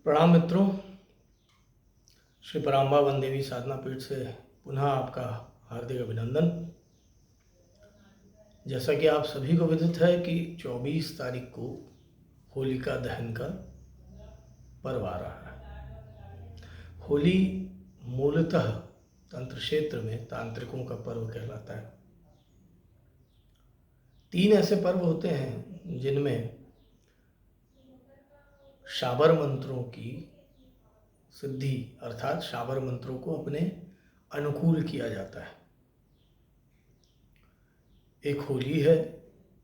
प्रणाम मित्रों। श्री पराम्बावन देवी साधना पीठ से पुनः आपका हार्दिक अभिनंदन। जैसा कि आप सभी को विदित है कि 24 तारीख को होलिका दहन का पर्व आ रहा है। होली मूलतः तंत्र क्षेत्र में तांत्रिकों का पर्व कहलाता है। 3 ऐसे पर्व होते हैं जिनमें शाबर मंत्रों की सिद्धि अर्थात शाबर मंत्रों को अपने अनुकूल किया जाता है। एक होली है,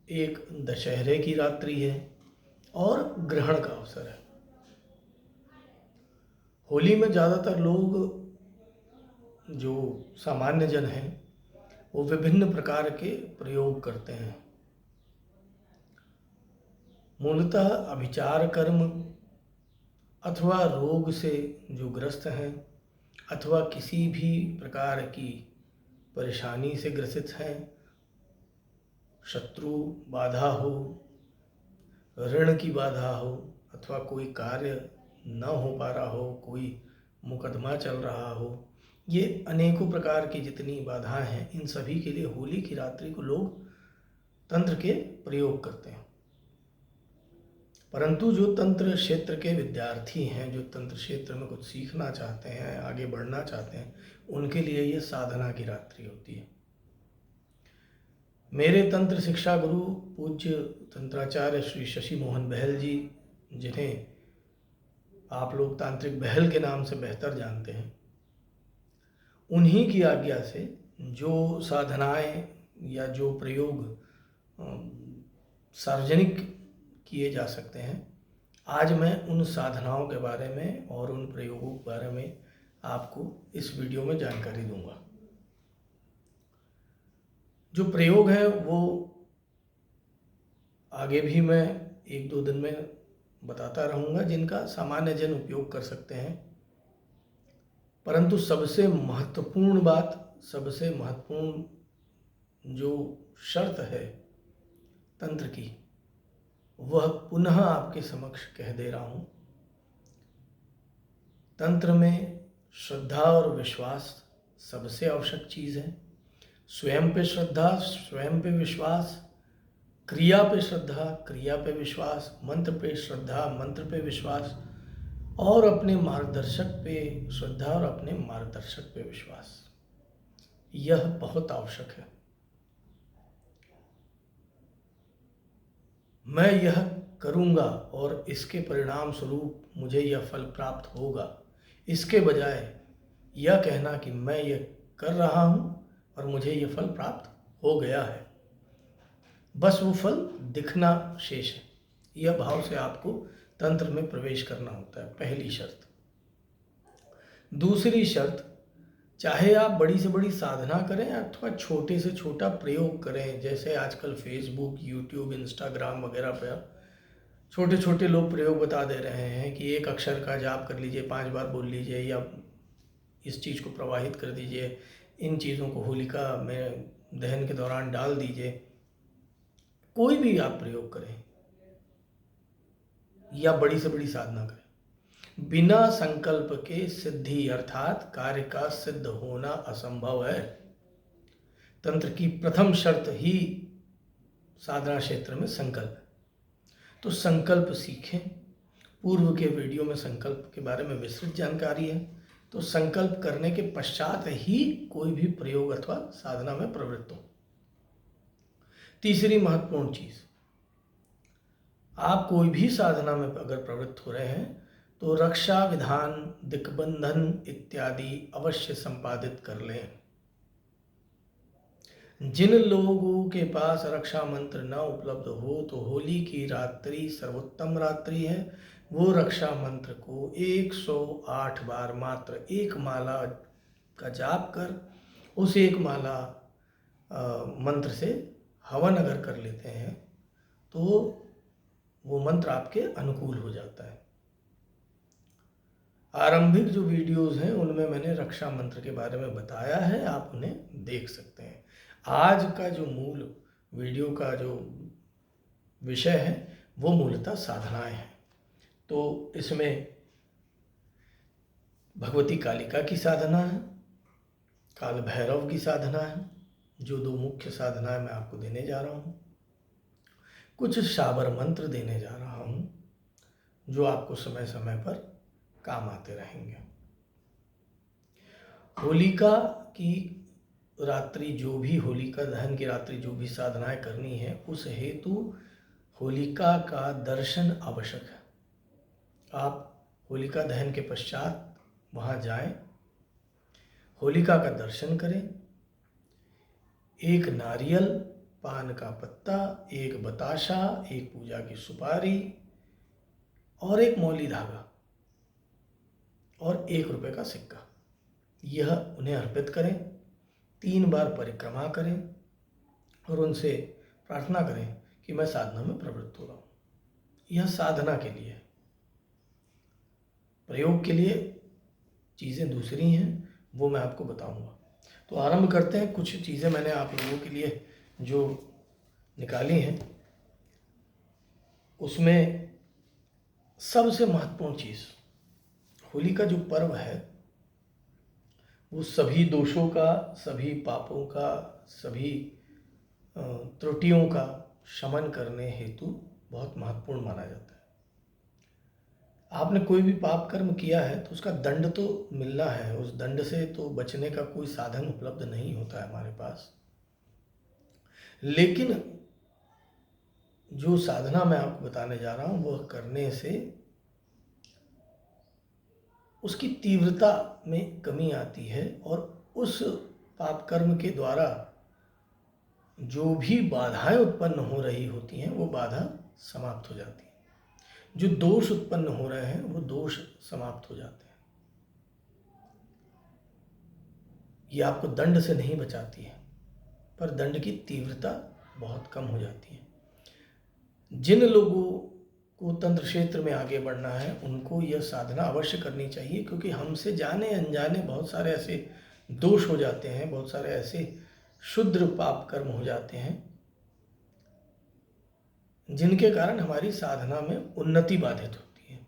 एक दशहरे की रात्रि है और ग्रहण का अवसर है। होली में ज़्यादातर लोग जो सामान्य जन हैं वो विभिन्न प्रकार के प्रयोग करते हैं। मूलतः अभिचार कर्म अथवा रोग से जो ग्रस्त हैं अथवा किसी भी प्रकार की परेशानी से ग्रसित हैं, शत्रु बाधा हो, ऋण की बाधा हो अथवा कोई कार्य न हो पा रहा हो, कोई मुकदमा चल रहा हो, ये अनेकों प्रकार की जितनी बाधाएं हैं, इन सभी के लिए होली की रात्रि को लोग तंत्र के प्रयोग करते हैं। परंतु जो तंत्र क्षेत्र के विद्यार्थी हैं, जो तंत्र क्षेत्र में कुछ सीखना चाहते हैं, आगे बढ़ना चाहते हैं, उनके लिए ये साधना की रात्रि होती है। मेरे तंत्र शिक्षा गुरु पूज्य तंत्राचार्य श्री शशि मोहन बहल जी, जिन्हें आप लोग तांत्रिक बहल के नाम से बेहतर जानते हैं, उन्हीं की आज्ञा से जो साधनाएं या जो प्रयोग सार्वजनिक किए जा सकते हैं, आज मैं उन साधनाओं के बारे में और उन प्रयोगों के बारे में आपको इस वीडियो में जानकारी दूंगा। जो प्रयोग है वो आगे भी मैं 1-2 दिन में बताता रहूँगा, जिनका सामान्य जन उपयोग कर सकते हैं। परंतु सबसे महत्वपूर्ण बात, सबसे महत्वपूर्ण जो शर्त है तंत्र की, वह पुनः आपके समक्ष कह दे रहा हूँ। तंत्र में श्रद्धा और विश्वास सबसे आवश्यक चीज़ है। स्वयं पे श्रद्धा, स्वयं पे विश्वास, क्रिया पे श्रद्धा, क्रिया पे विश्वास, मंत्र पे श्रद्धा, मंत्र पे विश्वास और अपने मार्गदर्शक पे श्रद्धा और अपने मार्गदर्शक पे विश्वास, यह बहुत आवश्यक है। मैं यह करूँगा और इसके परिणाम स्वरूप मुझे यह फल प्राप्त होगा, इसके बजाय यह कहना कि मैं यह कर रहा हूँ और मुझे यह फल प्राप्त हो गया है, बस वो फल दिखना शेष है, यह भाव से आपको तंत्र में प्रवेश करना होता है, पहली शर्त। दूसरी शर्त, चाहे आप बड़ी से बड़ी साधना करें अथवा छोटे से छोटा प्रयोग करें, जैसे आजकल फेसबुक, यूट्यूब, इंस्टाग्राम वगैरह पर छोटे छोटे लोग प्रयोग बता दे रहे हैं कि एक अक्षर का जाप कर लीजिए, 5 बार बोल लीजिए या इस चीज़ को प्रवाहित कर दीजिए, इन चीज़ों को होलिका में दहन के दौरान डाल दीजिए। कोई भी आप प्रयोग करें या बड़ी से बड़ी साधना करें, बिना संकल्प के सिद्धि अर्थात कार्य का सिद्ध होना असंभव है। तंत्र की प्रथम शर्त ही साधना क्षेत्र में संकल्प है। तो संकल्प सीखें। पूर्व के वीडियो में संकल्प के बारे में विस्तृत जानकारी है। तो संकल्प करने के पश्चात ही कोई भी प्रयोग अथवा साधना में प्रवृत्त हो। तीसरी महत्वपूर्ण चीज, आप कोई भी साधना में अगर प्रवृत्त हो रहे हैं तो रक्षा विधान, दिग्बंधन इत्यादि अवश्य संपादित कर लें। जिन लोगों के पास रक्षा मंत्र न उपलब्ध हो तो होली की रात्रि सर्वोत्तम रात्रि है। वो रक्षा मंत्र को 108 बार मात्र एक माला का जाप कर उस एक माला मंत्र से हवन अगर कर लेते हैं तो वो मंत्र आपके अनुकूल हो जाता है। आरंभिक जो वीडियोस हैं उनमें मैंने रक्षा मंत्र के बारे में बताया है, आप उन्हें देख सकते हैं। आज का जो मूल वीडियो का जो विषय है वो मूलतः साधनाएं हैं। तो इसमें भगवती कालिका की साधना है, काल भैरव की साधना है, जो दो मुख्य साधनाएं मैं आपको देने जा रहा हूँ। कुछ शाबर मंत्र देने जा रहा हूँ जो आपको समय समय पर काम आते रहेंगे। होलिका की रात्रि जो भी, होलिका दहन की रात्रि जो भी साधनाएं करनी है, उस हेतु होलिका का दर्शन आवश्यक है। आप होलिका दहन के पश्चात वहाँ जाएं, होलिका का दर्शन करें, एक नारियल, पान का पत्ता, एक बताशा, एक पूजा की सुपारी और एक मौली धागा और 1 रुपये का सिक्का, यह उन्हें अर्पित करें। 3 बार परिक्रमा करें और उनसे प्रार्थना करें कि मैं साधना में प्रवृत्त हो रहा हूँ। यह साधना के लिए है, प्रयोग के लिए चीज़ें दूसरी हैं, वो मैं आपको बताऊंगा। तो आरंभ करते हैं। कुछ चीज़ें मैंने आप लोगों के लिए जो निकाली हैं, उसमें सबसे महत्वपूर्ण चीज़, होली का जो पर्व है वो सभी दोषों का, सभी पापों का, सभी त्रुटियों का शमन करने हेतु बहुत महत्वपूर्ण माना जाता है। आपने कोई भी पाप कर्म किया है तो उसका दंड तो मिलना है, उस दंड से तो बचने का कोई साधन उपलब्ध नहीं होता है हमारे पास। लेकिन जो साधना मैं आपको बताने जा रहा हूँ वह करने से उसकी तीव्रता में कमी आती है और उस पाप कर्म के द्वारा जो भी बाधाएं उत्पन्न हो रही होती हैं वो बाधा समाप्त हो जाती है। जो दोष उत्पन्न हो रहे हैं वो दोष समाप्त हो जाते हैं। ये आपको दंड से नहीं बचाती है, पर दंड की तीव्रता बहुत कम हो जाती है। जिन लोगों को तंत्र क्षेत्र में आगे बढ़ना है उनको यह साधना अवश्य करनी चाहिए, क्योंकि हमसे जाने अनजाने बहुत सारे ऐसे दोष हो जाते हैं, बहुत सारे ऐसे क्षुद्र पाप कर्म हो जाते हैं जिनके कारण हमारी साधना में उन्नति बाधित होती है।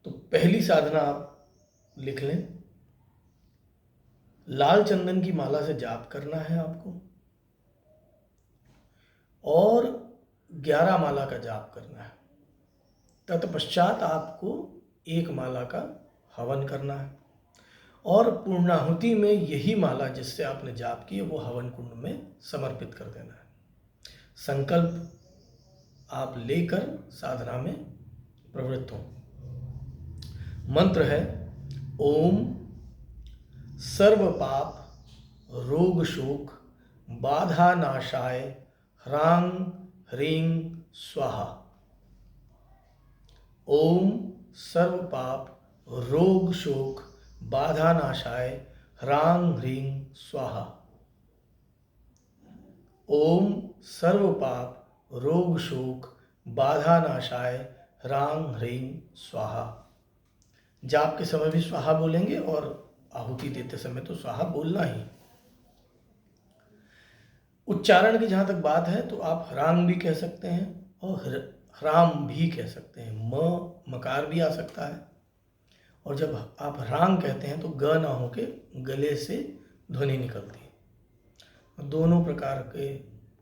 तो पहली साधना आप लिख लें, लाल चंदन की माला से जाप करना है आपको और 11 माला का जाप करना है। तत्पश्चात आपको 1 माला का हवन करना है और पूर्णाहुति में यही माला जिससे आपने जाप की वो हवन कुंड में समर्पित कर देना है। संकल्प आप लेकर साधना में प्रवृत्त हो। मंत्र है ओम सर्व पाप रोग शोक बाधा नाशाय ह्रांग ह्रीं स्वाहा। ओम सर्व पाप रोग शोक बाधा नाशाय ह्रांग ह्रीं स्वाहा। ओम सर्व पाप रोग शोक बाधा नाशाय ह्रांग ह्रीं स्वाहा। जाप के समय भी स्वाहा बोलेंगे और आहुति देते समय तो स्वाहा बोलना ही। उच्चारण की जहाँ तक बात है तो आप ह्रांग भी कह सकते हैं और ह्राम भी कह सकते हैं। मकार भी आ सकता है। और जब आप ह्रांग कहते हैं तो ग ना होके गले से ध्वनि निकलती है। दोनों प्रकार के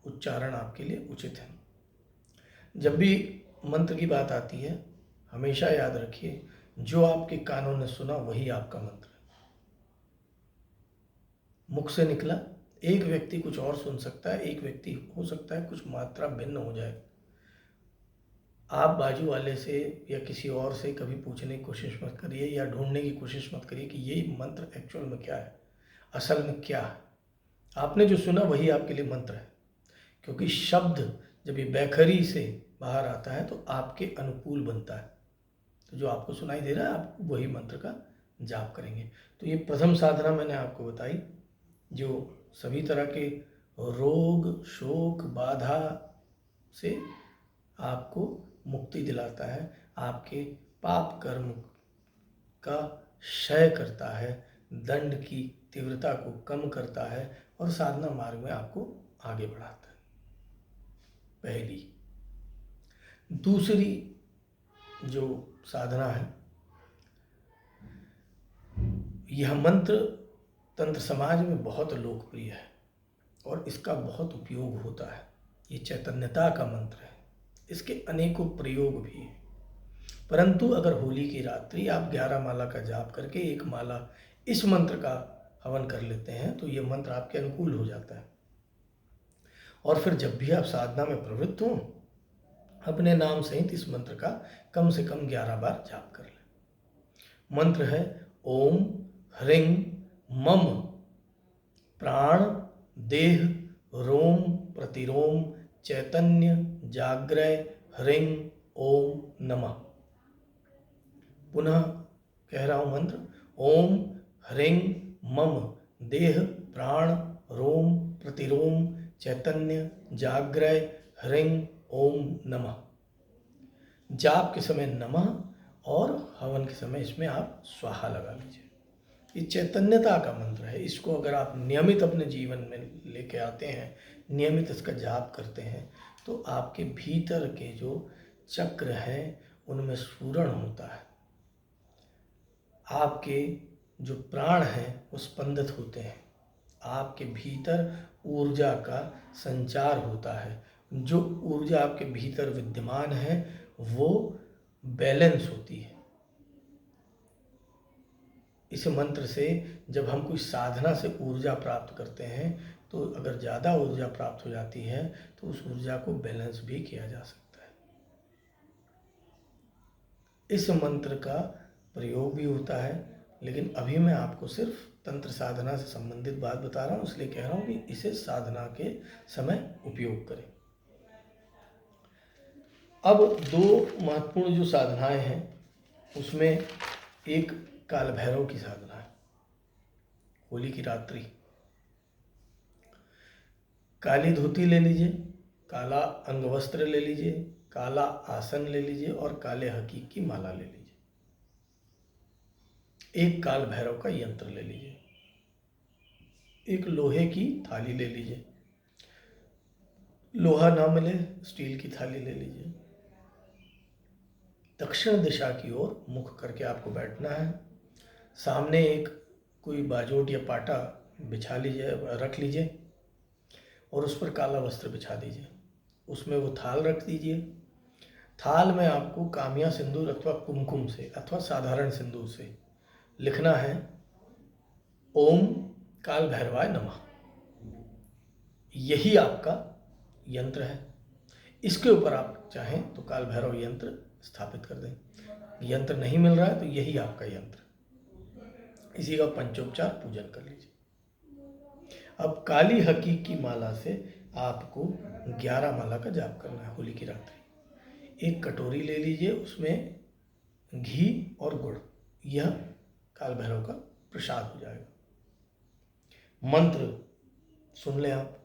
उच्चारण आपके लिए उचित हैं। जब भी मंत्र की बात आती है हमेशा याद रखिए, जो आपके कानों ने सुना वही आपका मंत्र है। मुख से निकला, एक व्यक्ति कुछ और सुन सकता है, एक व्यक्ति हो सकता है कुछ मात्रा भिन्न हो जाए। आप बाजू वाले से या किसी और से कभी पूछने की कोशिश मत करिए या ढूंढने की कोशिश मत करिए कि ये मंत्र एक्चुअल में क्या है, असल में क्या है। आपने जो सुना वही आपके लिए मंत्र है, क्योंकि शब्द जब ये बैखरी से बाहर आता है तो आपके अनुकूल बनता है। तो जो आपको सुनाई दे रहा है आप वही मंत्र का जाप करेंगे। तो ये प्रथम साधना मैंने आपको बताई जो सभी तरह के रोग शोक बाधा से आपको मुक्ति दिलाता है, आपके पाप कर्म का क्षय करता है, दंड की तीव्रता को कम करता है और साधना मार्ग में आपको आगे बढ़ाता है। पहली। दूसरी जो साधना है यह मंत्र तंत्र समाज में बहुत लोकप्रिय है और इसका बहुत उपयोग होता है। ये चैतन्यता का मंत्र है, इसके अनेकों प्रयोग भी हैं। परंतु अगर होली की रात्रि आप 11 माला का जाप करके एक माला इस मंत्र का हवन कर लेते हैं तो ये मंत्र आपके अनुकूल हो जाता है। और फिर जब भी आप साधना में प्रवृत्त हों, अपने नाम सहित इस मंत्र का कम से कम 11 बार जाप कर लें। मंत्र है ओम ह्रीं मम प्राण देह रोम प्रतिरोम चैतन्य जाग्रय ह्रीं ओम नमः। पुनः कह रहा हूं मंत्र ओम ह्रीं मम देह प्राण रोम प्रतिरोम चैतन्य जाग्रय ह्रीं ओम नमः। जाप के समय नमः और हवन के समय इसमें आप स्वाहा लगा लीजिए। ये चैतन्यता का मंत्र है। इसको अगर आप नियमित अपने जीवन में लेके आते हैं, नियमित इसका जाप करते हैं, तो आपके भीतर के जो चक्र हैं उनमें स्फुरण होता है। आपके जो प्राण हैं वो स्पंदित होते हैं। आपके भीतर ऊर्जा का संचार होता है। जो ऊर्जा आपके भीतर विद्यमान है वो बैलेंस होती है। इस मंत्र से जब हम कोई साधना से ऊर्जा प्राप्त करते हैं तो अगर ज़्यादा ऊर्जा प्राप्त हो जाती है तो उस ऊर्जा को बैलेंस भी किया जा सकता है। इस मंत्र का प्रयोग भी होता है, लेकिन अभी मैं आपको सिर्फ तंत्र साधना से संबंधित बात बता रहा हूँ, इसलिए कह रहा हूँ कि इसे साधना के समय उपयोग करें। अब दो महत्वपूर्ण जो साधनाएं हैं उसमें एक काल भैरव की साधना है। होली की रात्रि काली धोती ले लीजिए, काला अंगवस्त्र ले लीजिए, काला आसन ले लीजिए और काले हकीक की माला ले लीजिए। एक काल भैरव का यंत्र ले लीजिए, एक लोहे की थाली ले लीजिए, लोहा ना मिले स्टील की थाली ले लीजिए। दक्षिण दिशा की ओर मुख करके आपको बैठना है। सामने एक कोई बाजोट या पाटा बिछा लीजिए, रख लीजिए और उस पर काला वस्त्र बिछा दीजिए। उसमें वो थाल रख दीजिए। थाल में आपको कामिया सिंदूर अथवा कुमकुम से अथवा साधारण सिंदूर से लिखना है ओम काल भैरवाय नमः। यही आपका यंत्र है। इसके ऊपर आप चाहें तो काल भैरव यंत्र स्थापित कर दें। यंत्र नहीं मिल रहा है तो यही आपका यंत्र, इसी का पंचोपचार पूजन कर लीजिए। अब काली हकीक की माला से आपको 11 माला का जाप करना है होली की रात्रि। एक कटोरी ले लीजिए, उसमें घी और गुड़, यह काल भैरव का प्रसाद हो जाएगा। मंत्र सुन लें आप।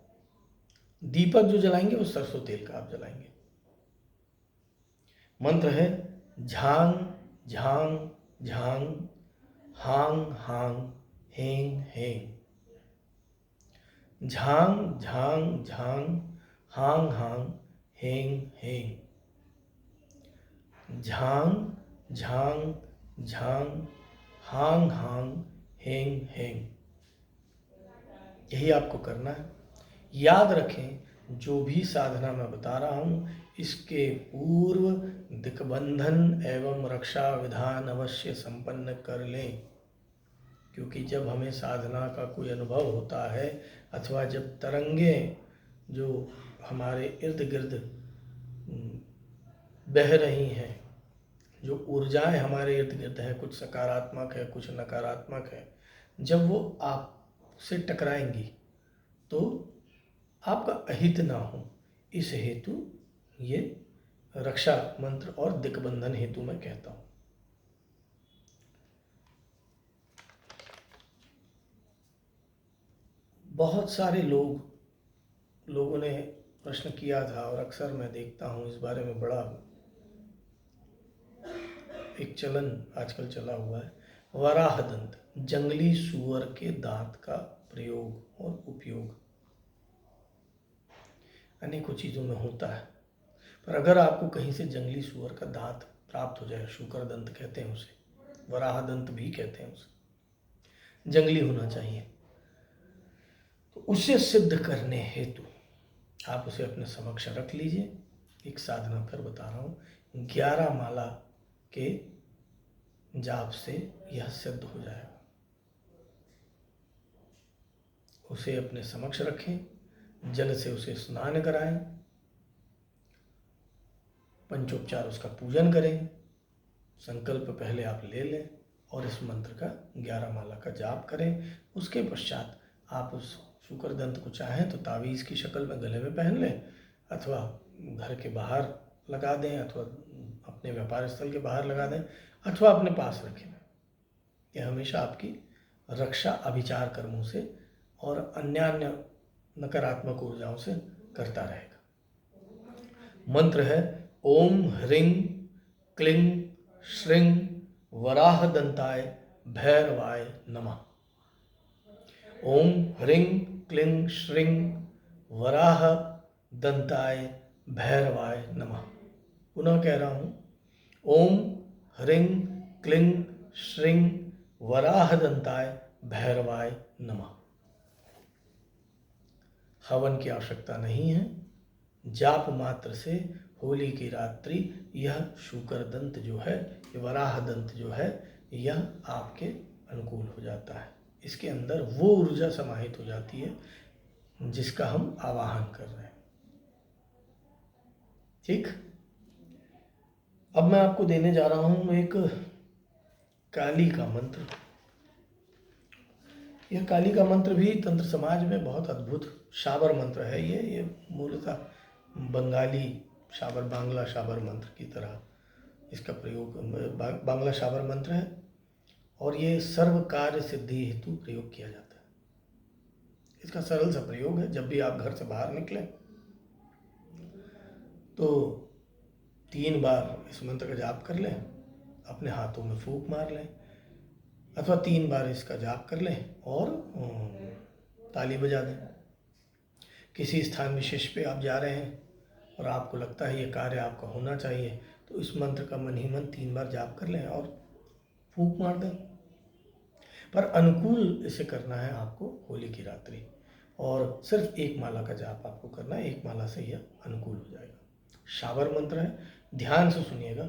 दीपक जो जलाएंगे वो सरसों तेल का आप जलाएंगे। मंत्र है झांग झांग झांग हांग हांग हेंग हेंग। झांग झांग झांग हांग हांग हेंग हेंग। झांग झांग झांग हांग हांग हेंग हेंग। यही आपको करना है। याद रखें, जो भी साधना मैं बता रहा हूँ इसके पूर्व दिक्बंधन एवं रक्षा विधान अवश्य संपन्न कर लें, क्योंकि जब हमें साधना का कोई अनुभव होता है अथवा जब तरंगें जो हमारे इर्द गिर्द बह रही हैं, जो ऊर्जाएं हमारे इर्द गिर्द हैं, कुछ सकारात्मक है कुछ नकारात्मक है, जब वो आपसे टकराएंगी तो आपका अहित ना हो, इस हेतु ये रक्षा मंत्र और दिक्बंधन हेतु मैं कहता हूँ। बहुत सारे लोगों ने प्रश्न किया था और अक्सर मैं देखता हूँ इस बारे में बड़ा एक चलन आजकल चला हुआ है। वराह दंत, जंगली सूअर के दांत का प्रयोग और उपयोग अनेकों चीज़ों में होता है, पर अगर आपको कहीं से जंगली सूअर का दांत प्राप्त हो जाए, शूकर दंत कहते हैं उसे, वराह दंत भी कहते हैं उसे, जंगली होना चाहिए। तो उसे सिद्ध करने हेतु आप उसे अपने समक्ष रख लीजिए। एक साधना फिर बता रहा हूँ, 11 माला के जाप से यह सिद्ध हो जाएगा। उसे अपने समक्ष रखें, जल से उसे स्नान कराएं, पंचोपचार उसका पूजन करें, संकल्प पहले आप ले लें और इस मंत्र का 11 माला का जाप करें। उसके पश्चात आप उस शुक्रदंत को चाहें तो तावीज़ की शक्ल में गले में पहन लें, अथवा घर के बाहर लगा दें, अथवा अपने व्यापार स्थल के बाहर लगा दें, अथवा अपने पास रखें। यह हमेशा आपकी रक्षा अभिचार कर्मों से और अन्य नकारात्मक ऊर्जाओं से करता रहेगा। मंत्र है ओम ह्रीं क्लीं श्रीं वराहदंताय भैरवाय नमः। ओम ह्रीं क्लीं श्रीं वराहदंताय भैरवाय नमः। पुनः कह रहा हूँ, ओम ह्रीं क्लीं श्रीं वराहदंताय भैरवाय नमः। हवन की आवश्यकता नहीं है, जाप मात्र से होली की रात्रि यह शुक्रदंत जो है, ये वराहदंत जो है, यह आपके अनुकूल हो जाता है। इसके अंदर वो ऊर्जा समाहित हो जाती है जिसका हम आवाहन कर रहे हैं। ठीक, अब मैं आपको देने जा रहा हूं एक काली का मंत्र। यह काली का मंत्र भी तंत्र समाज में बहुत अद्भुत शाबर मंत्र है। ये मूलतः बंगाली शाबर, बांग्ला शाबर मंत्र की तरह इसका प्रयोग, बांग्ला शाबर मंत्र है और ये सर्व कार्य सिद्धि हेतु प्रयोग किया जाता है। इसका सरल सा प्रयोग है, जब भी आप घर से बाहर निकलें तो 3 बार इस मंत्र का जाप कर लें, अपने हाथों में फूंक मार लें, अथवा 3 बार इसका जाप कर लें और ताली बजा दें। किसी स्थान विशेष पे आप जा रहे हैं और आपको लगता है ये कार्य आपका होना चाहिए, तो इस मंत्र का मन ही मन 3 बार जाप कर लें और फूंक मार दें। पर अनुकूल इसे करना है आपको होली की रात्रि, और सिर्फ 1 माला का जाप आपको करना है। 1 माला से यह अनुकूल हो जाएगा। शाबर मंत्र है, ध्यान से सुनिएगा।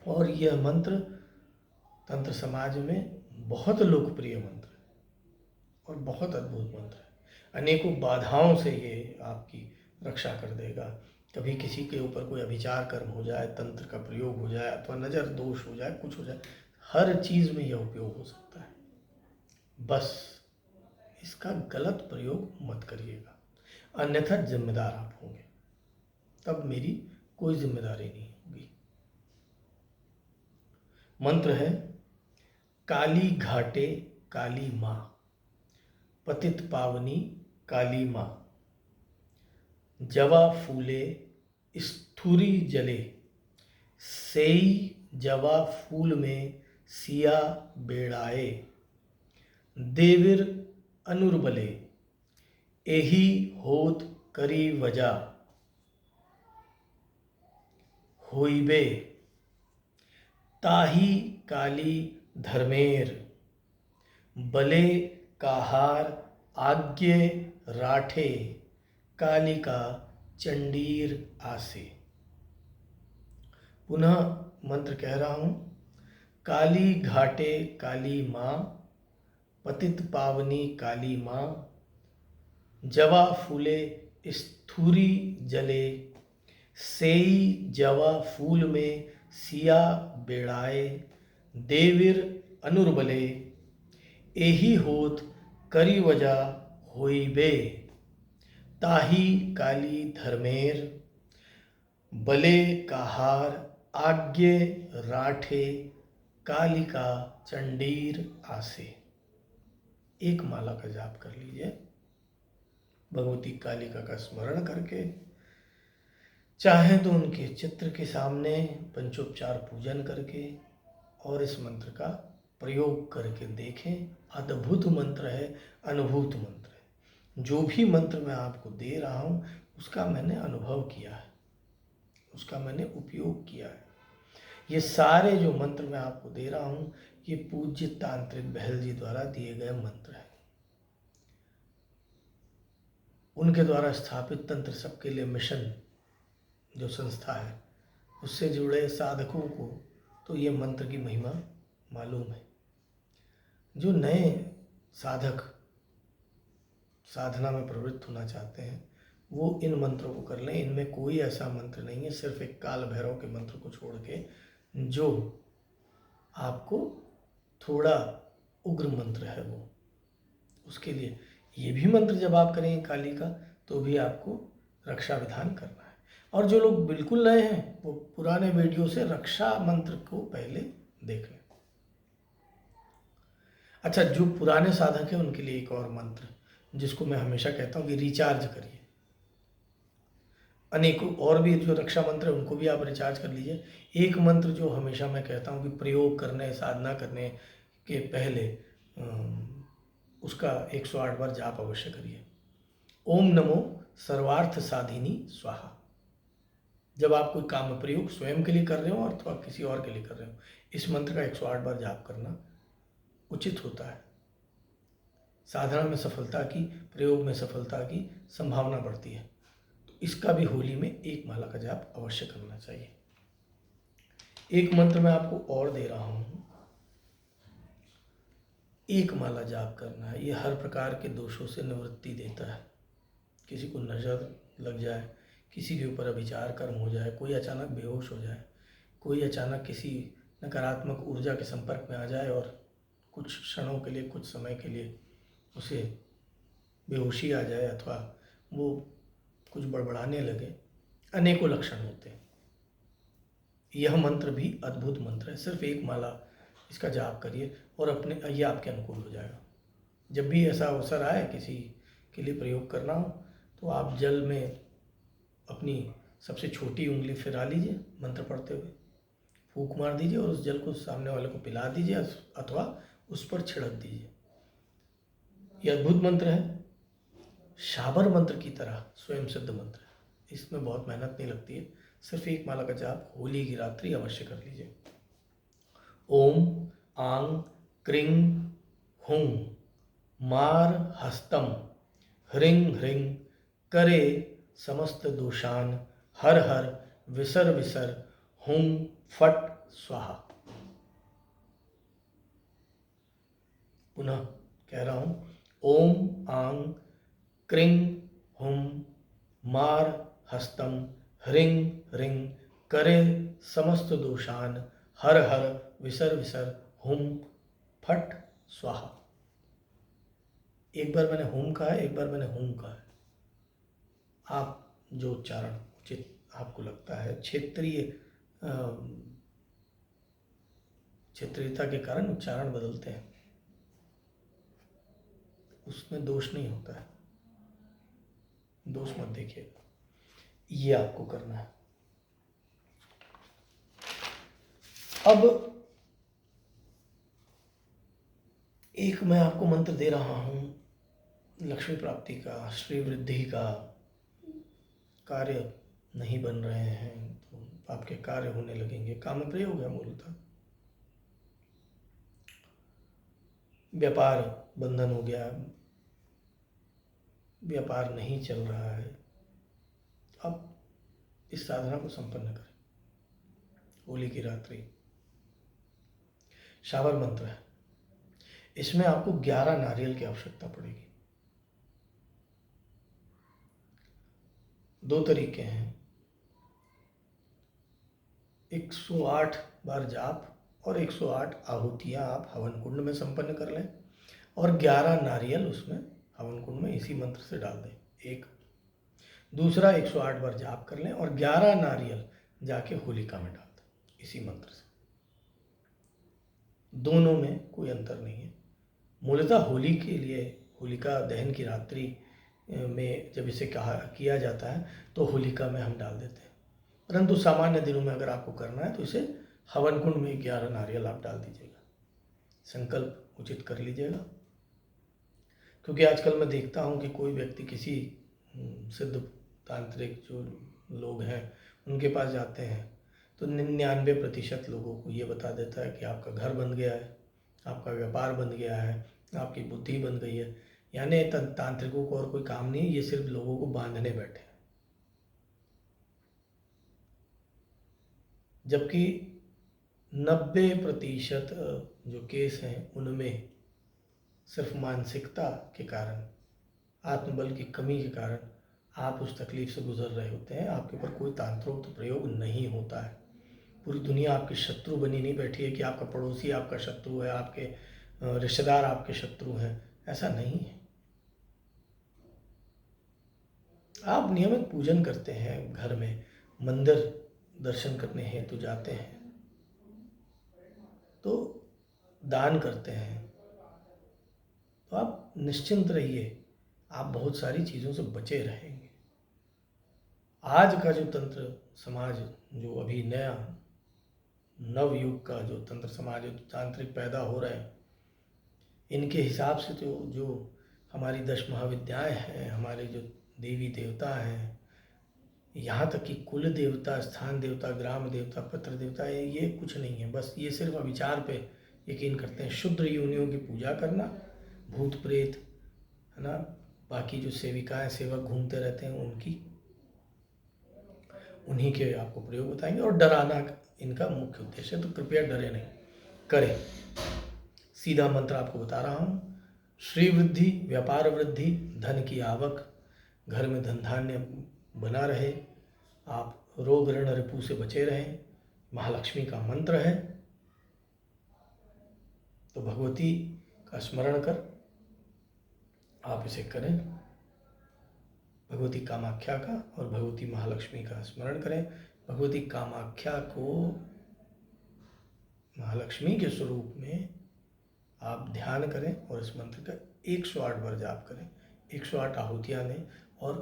और यह मंत्र तंत्र समाज में बहुत लोकप्रिय मंत्र है और बहुत अद्भुत मंत्र है। अनेकों बाधाओं से ये आपकी रक्षा कर देगा। कभी किसी के ऊपर कोई अभिचार कर्म हो जाए, तंत्र का प्रयोग हो जाए, अथवा नज़र दोष हो जाए, कुछ हो जाए, हर चीज़ में यह उपयोग हो सकता है। बस इसका गलत प्रयोग मत करिएगा, अन्यथा जिम्मेदार आप होंगे, तब मेरी कोई जिम्मेदारी नहीं होगी। मंत्र है काली घाटे काली माँ, पतित पावनी काली माँ, जवा फूले स्थूरी जले, सेई जवा फूल में सिया बेड़ाए, देविर अनुर्बले एही होत करी वजा, होइबे ताही काली धर्मेर, बले काहार आज्ञे राठे, कालिका चंडीर आसे। पुनः मंत्र कह रहा हूँ, काली घाटे काली माँ, पतित पावनी काली माँ, जवा फूले स्थूरी जले, सेई जवा फूल में सिया बेड़ाए, देविर अनुर्बले एही होत करी वजा, होइबे ताही काली धर्मेर, बले काहार आज्ञे राठे, कालिका चंडीर आसे। 1 माला का जाप कर लीजिए, भगवती कालिका का स्मरण करके, चाहे तो उनके चित्र के सामने पंचोपचार पूजन करके, और इस मंत्र का प्रयोग करके देखें। अद्भुत मंत्र है, अनुभूत मंत्र है। जो भी मंत्र मैं आपको दे रहा हूँ उसका मैंने अनुभव किया है, उसका मैंने उपयोग किया है। ये सारे जो मंत्र मैं आपको दे रहा हूँ ये पूज्य तांत्रिक बहल जी द्वारा दिए गए मंत्र हैं। उनके द्वारा स्थापित तंत्र सबके लिए मिशन जो संस्था है, उससे जुड़े साधकों को तो ये मंत्र की महिमा मालूम है। जो नए साधक साधना में प्रवृत्त होना चाहते हैं वो इन मंत्रों को कर लें। इनमें कोई ऐसा मंत्र नहीं है, सिर्फ एक काल भैरव के मंत्र को छोड़ के, जो आपको थोड़ा उग्र मंत्र है वो। उसके लिए ये भी मंत्र जब आप करेंगे काली का तो भी आपको रक्षा विधान करना है। और जो लोग बिल्कुल नए हैं वो पुराने वीडियो से रक्षा मंत्र को पहले देख लें। अच्छा, जो पुराने साधक हैं उनके लिए एक और मंत्र जिसको मैं हमेशा कहता हूँ कि रिचार्ज करिए। अनेकों और भी जो रक्षा मंत्र है उनको भी आप रिचार्ज कर लीजिए। एक मंत्र जो हमेशा मैं कहता हूँ कि प्रयोग करने, साधना करने के पहले उसका 108 बार जाप अवश्य करिए। ओम नमो सर्वार्थ साधिनी स्वाहा। जब आप कोई काम प्रयोग स्वयं के लिए कर रहे हो अथवा किसी और के लिए कर रहे हो, इस मंत्र का 108 बार जाप करना उचित होता है। साधना में सफलता की, प्रयोग में सफलता की संभावना बढ़ती है। तो इसका भी होली में एक माला का जाप अवश्य करना चाहिए। एक मंत्र मैं आपको और दे रहा हूँ, एक माला जाप करना है। ये हर प्रकार के दोषों से निवृत्ति देता है। किसी को नजर लग जाए, किसी के ऊपर अभिचार कर्म हो जाए, कोई अचानक बेहोश हो जाए, कोई अचानक किसी नकारात्मक ऊर्जा के संपर्क में आ जाए और कुछ क्षणों के लिए, कुछ समय के लिए उसे बेहोशी आ जाए अथवा वो कुछ बड़बड़ाने लगे, अनेकों लक्षण होते हैं। यह मंत्र भी अद्भुत मंत्र है। सिर्फ एक माला इसका जाप करिए और यह आपके अनुकूल हो जाएगा। जब भी ऐसा अवसर आए किसी के लिए प्रयोग करना हो तो आप जल में अपनी सबसे छोटी उंगली फिरा लीजिए, मंत्र पढ़ते हुए फूंक मार दीजिए और उस जल को सामने वाले को पिला दीजिए अथवा उस पर छिड़क दीजिए। यह अद्भुत मंत्र है, शाबर मंत्र की तरह स्वयं सिद्ध मंत्र है। इसमें बहुत मेहनत नहीं लगती है। सिर्फ एक माला का जाप होली की रात्रि अवश्य कर लीजिए। ओम आंग क्रिंग हुं मार हस्तम ह्रीं ह्रीं करे समस्त दोषान हर हर विसर विसर हुं फट स्वाहा। पुनः कह रहा हूं, ओम आंग क्रिंग हुं मार हस्तम ह्रीं ह्रीं करे समस्त दोषान हर हर विसर विसर हुं फट स्वाहा। एक बार मैंने हुम कहा है, एक बार मैंने हुम कहा है। आप जो उच्चारण उचित आपको लगता है, क्षेत्रीयता के कारण उच्चारण बदलते हैं, उसमें दोष नहीं होता है, दोष मत देखिएगा। ये आपको करना है। अब एक मैं आपको मंत्र दे रहा हूं लक्ष्मी प्राप्ति का, श्री वृद्धि का। कार्य नहीं बन रहे हैं तो आपके कार्य होने लगेंगे। काम प्रयोग है मूलतः। व्यापार बंधन हो गया, व्यापार नहीं चल रहा है, अब इस साधना को संपन्न करें। होली की रात्रि शाबर मंत्र है। इसमें आपको 11 नारियल की आवश्यकता पड़ेगी। 2 तरीके हैं, 108 बार जाप और 108 आहुतियां आप हवन कुंड में संपन्न कर लें और 11 नारियल उसमें हवन कुंड में इसी मंत्र से डाल दें। एक दूसरा 108 बार जाप कर लें और 11 नारियल जाके होलिका में डाल दें इसी मंत्र से। दोनों में कोई अंतर नहीं है। मूलतः होली के लिए, होलिका दहन की रात्रि में जब इसे किया जाता है तो होलिका में हम डाल देते हैं, परंतु सामान्य दिनों में अगर आपको करना है तो इसे हवन कुंड में 11 नारियल आप डाल दीजिएगा। संकल्प उचित कर लीजिएगा, क्योंकि आजकल मैं देखता हूँ कि कोई व्यक्ति किसी सिद्ध तांत्रिक जो लोग हैं उनके पास जाते हैं तो 99% लोगों को ये बता देता है कि आपका घर बन गया है, आपका व्यापार बन गया है, आपकी बुद्धि बन गई है। यानी तांत्रिकों को और कोई काम नहीं है, ये सिर्फ लोगों को बांधने बैठे हैं। जबकि 90% जो केस हैं उनमें सिर्फ मानसिकता के कारण, आत्मबल की कमी के कारण आप उस तकलीफ से गुजर रहे होते हैं। आपके ऊपर कोई तांत्रिक प्रयोग नहीं होता है। पूरी दुनिया आपकी शत्रु बनी नहीं बैठी है कि आपका पड़ोसी आपका शत्रु है, आपके रिश्तेदार आपके शत्रु हैं, ऐसा नहीं है। आप नियमित पूजन करते हैं, घर में मंदिर दर्शन करने हेतु जाते हैं, तो दान करते हैं, तो आप निश्चिंत रहिए, आप बहुत सारी चीज़ों से बचे रहेंगे। आज का जो तंत्र समाज, जो अभी नया नव युग का जो तंत्र समाज, जो तांत्रिक पैदा हो रहे हैं, इनके हिसाब से तो जो हमारी 10 महाविद्याएं हैं, हमारे जो देवी देवता हैं, यहाँ तक कि कुल देवता, स्थान देवता, ग्राम देवता, पत्र देवता, ये कुछ नहीं है। बस ये सिर्फ अविचार पे यकीन करते हैं। शुद्र योनियों की पूजा करना, भूत प्रेत है ना, बाकी जो सेविकाएं सेवक घूमते रहते हैं उन्हीं के आपको प्रयोग बताएंगे। और डराना इनका मुख्य उद्देश्य है, तो कृपया डरे नहीं, करें। सीधा मंत्र आपको बता रहा हूँ। श्री वृद्धि, व्यापार वृद्धि, धन की आवक, घर में धन धान्य बना रहे, आप रोग ऋण रिपु से बचे रहें, महालक्ष्मी का मंत्र है। तो भगवती का स्मरण कर आप इसे करें, भगवती कामाख्या का और भगवती महालक्ष्मी का स्मरण करें। भगवती कामाख्या को महालक्ष्मी के स्वरूप में आप ध्यान करें और इस मंत्र का 108 बार जाप करें, 108 आहुतियाँ दें और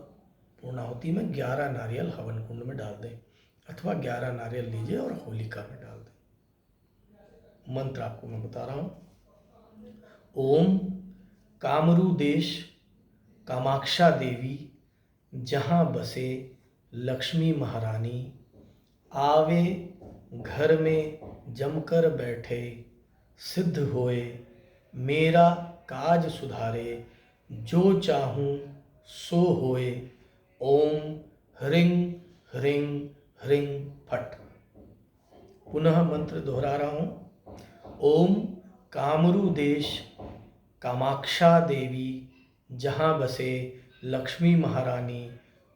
पूर्णाहुति में 11 नारियल हवन कुंड में डाल दें, अथवा 11 नारियल लीजिए और होलिका में डाल दें। मंत्र आपको मैं बता रहा हूँ। ओम कामरू देश कामाक्षा देवी, जहाँ बसे लक्ष्मी महारानी, आवे घर में जमकर बैठे, सिद्ध होए मेरा काज सुधारे, जो चाहूँ सो होए, ओम ह्रीं ह्रीं ह्रीं फट। पुनः मंत्र दोहरा रहा हूँ। ओम कामरू देश कामाक्षा देवी, जहाँ बसे लक्ष्मी महारानी,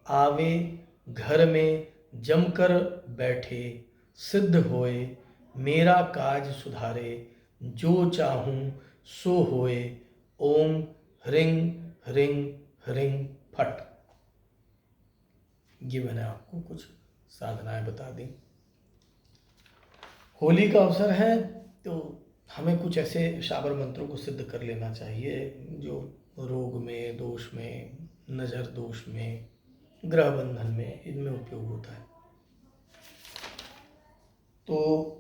आवे घर में जमकर बैठे, सिद्ध होए मेरा काज सुधारे, जो चाहूँ सो होए, ओम ह्रीं ह्रीं ह्रीं फट। ये मैंने आपको कुछ साधनाएं बता दी। होली का अवसर है तो हमें कुछ ऐसे शाबर मंत्रों को सिद्ध कर लेना चाहिए जो रोग में, दोष में, नज़र दोष में, ग्रह बंधन में, इनमें उपयोग होता है। तो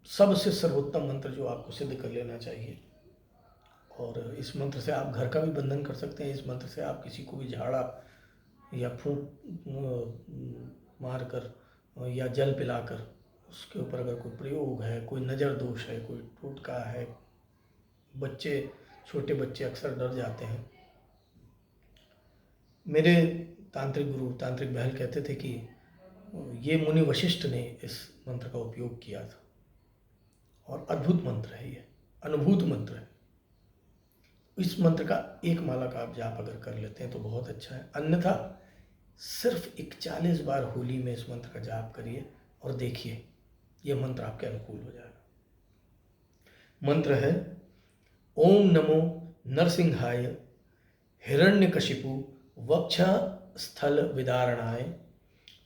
सबसे सर्वोत्तम मंत्र जो आपको सिद्ध कर लेना चाहिए, और इस मंत्र से आप घर का भी बंधन कर सकते हैं। इस मंत्र से आप किसी को भी झाड़ा या फूंक मार कर या जल पिलाकर उसके ऊपर अगर कोई प्रयोग है, कोई नज़र दोष है, कोई टोटका है, बच्चे, छोटे बच्चे अक्सर डर जाते हैं। मेरे तांत्रिक गुरु, तांत्रिक बहल कहते थे कि ये मुनि वशिष्ठ ने इस मंत्र का उपयोग किया था, और अद्भुत मंत्र है, ये अनुभूत मंत्र है। इस मंत्र का एक माला का आप जाप अगर कर लेते हैं तो बहुत अच्छा है। अन्यथा सिर्फ 41 बार होली में इस मंत्र का जाप करिए और देखिए ये मंत्र आपके अनुकूल हो जाएगा। मंत्र है ओम नमो नरसिंहाय, हिरण्यकशिपु वक्ष स्थल विदारणाय,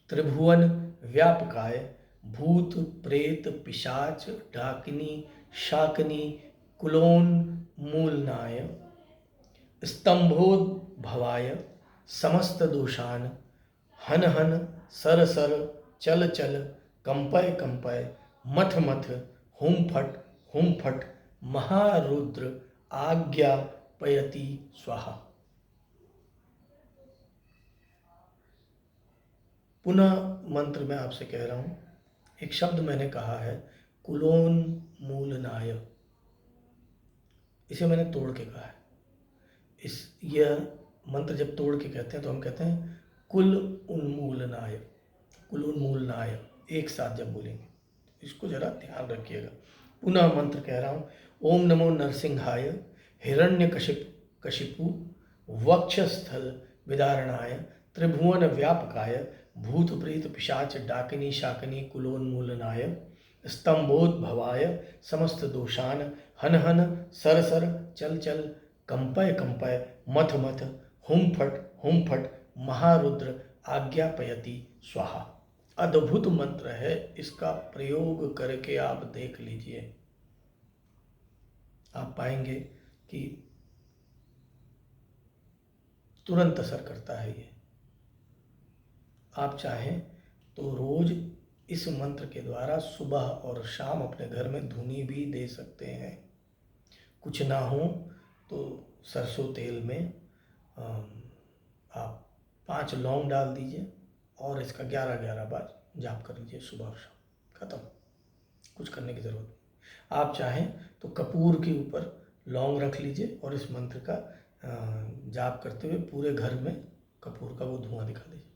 त्रिभुवन व्यापकाय, भूत प्रेत पिशाच डाकिनी शाकिनी कुलोन्मूलनाय, स्तंभोद्भवाय, समस्त दोषान, हन हन सर सर चल चल, कंपय कंपय, मथ मथ, हुम फट, महारुद्र आज्ञा पयति स्वाहा। पुनः मंत्र में आपसे कह रहा हूँ, एक शब्द मैंने कहा है कुलोन्मूलनाय, इसे मैंने तोड़ के कहा है। यह मंत्र जब तोड़ के कहते हैं तो हम कहते हैं कुल उन्मूलनाय, कुल उन्मूलनाय, एक साथ जब बोलेंगे। इसको जरा ध्यान रखिएगा। पुनः मंत्र कह रहा हूँ, ओम नमो नरसिंहाय हिरण्यकशिपु वक्षस्थल विदारणाय त्रिभुवन व्यापकाय भूत प्रेत पिशाच डाकिनी शाकिनी कुलोन्मूलनाय स्तंभोद्भवाय समस्त दोषान हन हन सर सर चल चल कंपय कंपय मथ मथ हुम फट महारुद्र आज्ञापयति स्वाहा। अद्भुत मंत्र है, इसका प्रयोग करके आप देख लीजिए, आप पाएंगे कि तुरंत असर करता है ये। आप चाहें तो रोज इस मंत्र के द्वारा सुबह और शाम अपने घर में धुनी भी दे सकते हैं। कुछ ना हो तो सरसों तेल में आप 5 लौंग डाल दीजिए और इसका 11-11 बार जाप कर लीजिए सुबह और शाम, खत्म, कुछ करने की ज़रूरत नहीं। आप चाहें तो कपूर के ऊपर लौंग रख लीजिए और इस मंत्र का जाप करते हुए पूरे घर में कपूर का वो धुआं दिखा दीजिए,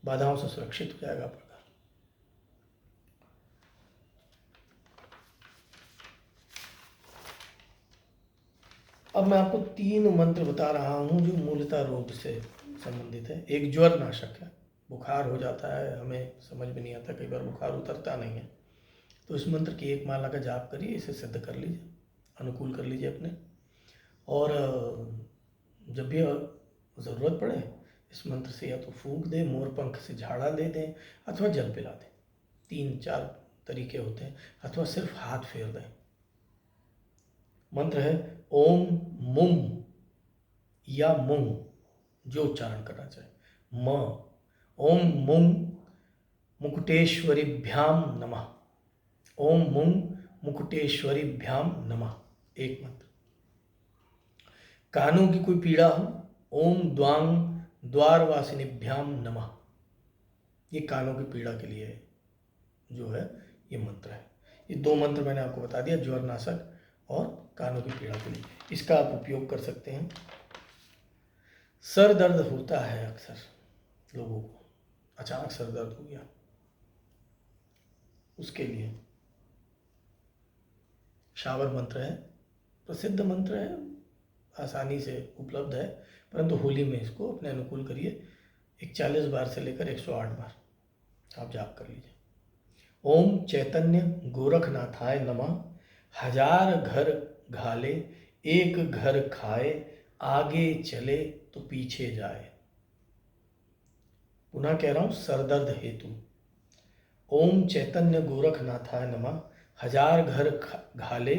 बाधाओं से सुरक्षित हो जाएगा आपका घर। अब मैं आपको 3 मंत्र बता रहा हूँ जो मूलतः रोग से संबंधित है। एक ज्वर नाशक है, बुखार हो जाता है, हमें समझ में नहीं आता, कई बार बुखार उतरता नहीं है, तो इस मंत्र की 1 माला का जाप करिए, इसे सिद्ध कर लीजिए, अनुकूल कर लीजिए अपने। और जब भी ज़रूरत पड़े इस मंत्र से या तो फूंक दें, मोर पंख से झाड़ा दे दें अथवा जल पिला दें, 3-4 तरीके होते हैं, अथवा सिर्फ हाथ फेर दें। मंत्र है ओम मुम या मुंग, जो उच्चारण करना चाहे, म। ओम मुंग मुकुटेश्वरीभ्याम नमः, ओम मुंग मुकुटेश्वरीभ्याम नमः, एक मंत्र। कानों की कोई पीड़ा हो, ओम द्वांग द्वारवासिनीभ्याम नमः, ये कानों की पीड़ा के लिए जो है ये मंत्र है। ये 2 मंत्र मैंने आपको बता दिया, ज्वर नाशक और कानों की पीड़ा के लिए, इसका आप उपयोग कर सकते हैं। सर दर्द होता है अक्सर लोगों को, अचानक सर दर्द हो गया, उसके लिए शावर मंत्र है, प्रसिद्ध मंत्र है, आसानी से उपलब्ध है, परंतु होली में इसको अपने अनुकूल करिए। 41 बार से लेकर 108 बार आप जाप कर लीजिए। ओम चैतन्य गोरखनाथाय नमः, 1000 घर घाले एक घर खाए, आगे चले तो पीछे जाए। पुनः कह रहा हूं, सरदर्द हेतु ओम चैतन्य गोरखनाथाय नमः, 1000 घर घाले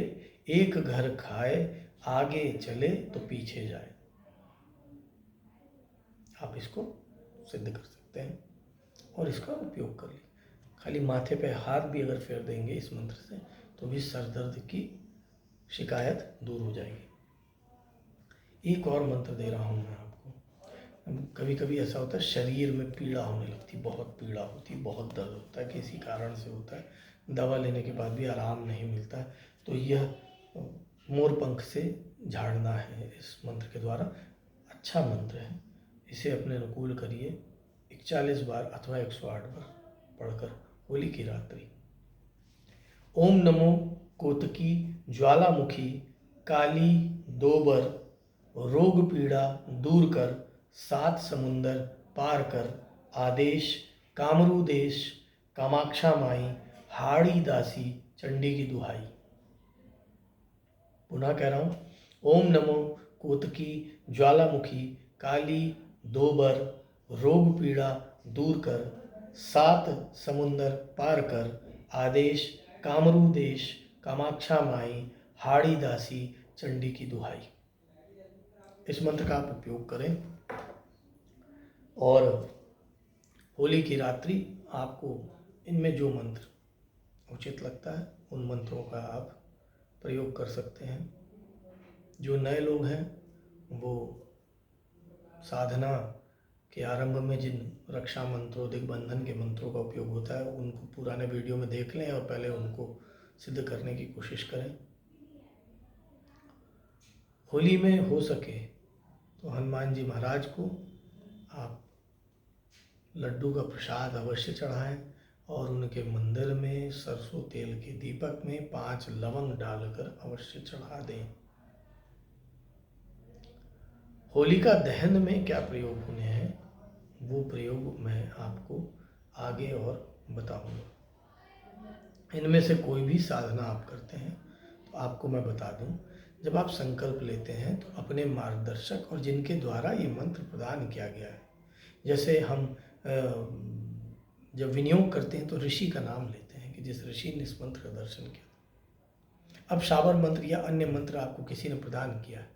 एक घर खाए, आगे चले तो पीछे जाए। आप इसको सिद्ध कर सकते हैं और इसका उपयोग कर लीजिए। खाली माथे पे हाथ भी अगर फेर देंगे इस मंत्र से तो भी सर दर्द की शिकायत दूर हो जाएगी। एक और मंत्र दे रहा हूँ मैं आपको। कभी कभी ऐसा होता है शरीर में पीड़ा होने लगती, बहुत पीड़ा होती, बहुत दर्द होता है, किसी कारण से होता है, दवा लेने के बाद भी आराम नहीं मिलता है, तो यह मोर पंख से झाड़ना है इस मंत्र के द्वारा। अच्छा मंत्र है, इसे अपने अनुकूल करिए 41 बार अथवा 108 बार पढ़कर होली की रात्रि। ओम नमो कोतकी ज्वालामुखी काली दोबर रोग पीड़ा दूर कर, 7 समुंदर पार कर, आदेश कामरू देश कामाक्षा माई, हाड़ी दासी चंडी की दुहाई। पुनः कह रहा हूँ, ओम नमो कोतकी ज्वालामुखी काली दोबर रोग पीड़ा दूर कर, 7 समुंदर पार कर, आदेश कामरू देश कामाक्षा माई, हाड़ी दासी चंडी की दुहाई। इस मंत्र का आप उपयोग करें और होली की रात्रि आपको इनमें जो मंत्र उचित लगता है उन मंत्रों का आप प्रयोग कर सकते हैं। जो नए लोग हैं वो साधना के आरंभ में जिन रक्षा मंत्रों दिग्बंधन के मंत्रों का उपयोग होता है उनको पुराने वीडियो में देख लें और पहले उनको सिद्ध करने की कोशिश करें। होली में हो सके तो हनुमान जी महाराज को आप लड्डू का प्रसाद अवश्य चढ़ाएं और उनके मंदिर में सरसों तेल के दीपक में 5 लवंग डालकर अवश्य चढ़ा दें। होलिका दहन में क्या प्रयोग होने हैं वो प्रयोग मैं आपको आगे और बताऊंगा। इनमें से कोई भी साधना आप करते हैं तो आपको मैं बता दूं, जब आप संकल्प लेते हैं तो अपने मार्गदर्शक और जिनके द्वारा ये मंत्र प्रदान किया गया है, जैसे हम जब विनियोग करते हैं तो ऋषि का नाम लेते हैं कि जिस ऋषि ने इस मंत्र का दर्शन किया। अब शाबर मंत्र या अन्य मंत्र आपको किसी ने प्रदान किया है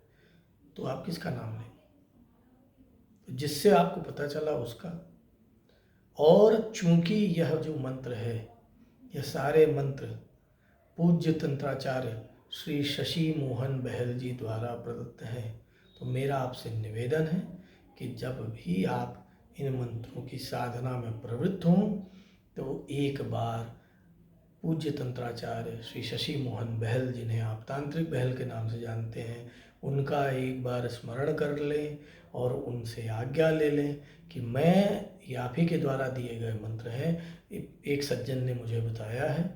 तो आप किसका नाम लेंगे? तो जिससे आपको पता चला उसका। और चूंकि यह जो मंत्र है, यह सारे मंत्र पूज्य तंत्राचार्य श्री शशि मोहन बहल जी द्वारा प्रदत्त हैं, तो मेरा आपसे निवेदन है कि जब भी आप इन मंत्रों की साधना में प्रवृत्त हों तो एक बार पूज्य तंत्राचार्य श्री शशि मोहन बहल, जिन्हें आप तांत्रिक बहल के नाम से जानते हैं, उनका एक बार स्मरण कर लें और उनसे आज्ञा ले लें कि मैं ये आप ही के द्वारा दिए गए मंत्र हैं, एक सज्जन ने मुझे बताया है,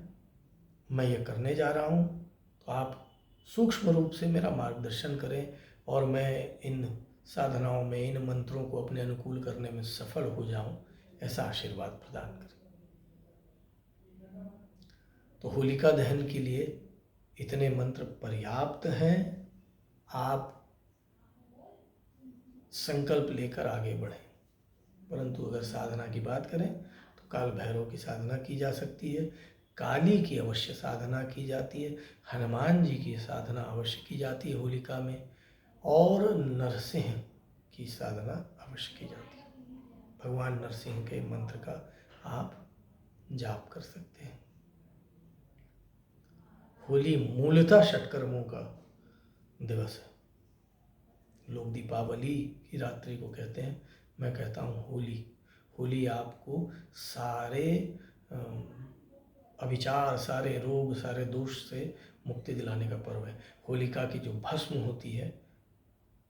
मैं ये करने जा रहा हूँ, तो आप सूक्ष्म रूप से मेरा मार्गदर्शन करें और मैं इन साधनाओं में इन मंत्रों को अपने अनुकूल करने में सफल हो जाऊं, ऐसा आशीर्वाद प्रदान करें। तो होलिका दहन के लिए इतने मंत्र पर्याप्त हैं। आप संकल्प लेकर आगे बढ़ें। परंतु अगर साधना की बात करें तो काल भैरव की साधना की जा सकती है, काली की अवश्य साधना की जाती है, हनुमान जी की साधना अवश्य की जाती है होलिका में, और नरसिंह की साधना अवश्य की जाती है। भगवान नरसिंह के मंत्र का आप जाप कर सकते हैं। होली मूलतः षटकर्मों का दिवस है। लोग दीपावली की रात्रि को कहते हैं, मैं कहता हूँ होली। होली आपको सारे अविचार, सारे रोग, सारे दोष से मुक्ति दिलाने का पर्व है। होलिका की जो भस्म होती है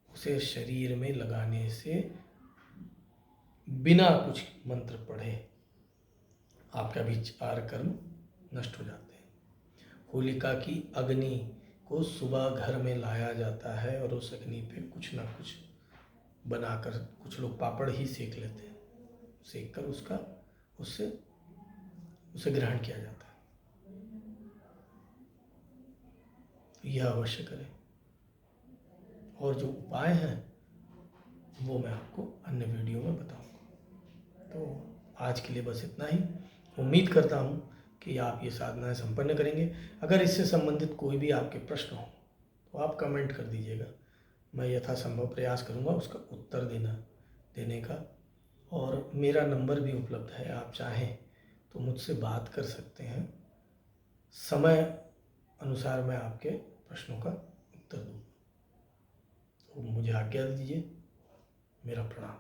उसे शरीर में लगाने से बिना कुछ मंत्र पढ़े आपका विचार कर्म नष्ट हो जाते हैं। होलिका की अग्नि को सुबह घर में लाया जाता है और उस अग्नि पे कुछ ना कुछ बनाकर, कुछ लोग पापड़ ही सेक लेते हैं, सेक कर उसे ग्रहण किया जाता है। तो यह अवश्य करें। और जो उपाय हैं वो मैं आपको अन्य वीडियो में बताऊंगा। तो आज के लिए बस इतना ही। उम्मीद करता हूँ कि आप ये साधनाएं संपन्न करेंगे। अगर इससे संबंधित कोई भी आपके प्रश्न हो तो आप कमेंट कर दीजिएगा, मैं यथासंभव प्रयास करूँगा उसका उत्तर देने का। और मेरा नंबर भी उपलब्ध है, आप चाहें तो मुझसे बात कर सकते हैं। समय अनुसार मैं आपके प्रश्नों का उत्तर दूँगा। तो मुझे आज्ञा दीजिए। मेरा प्रणाम।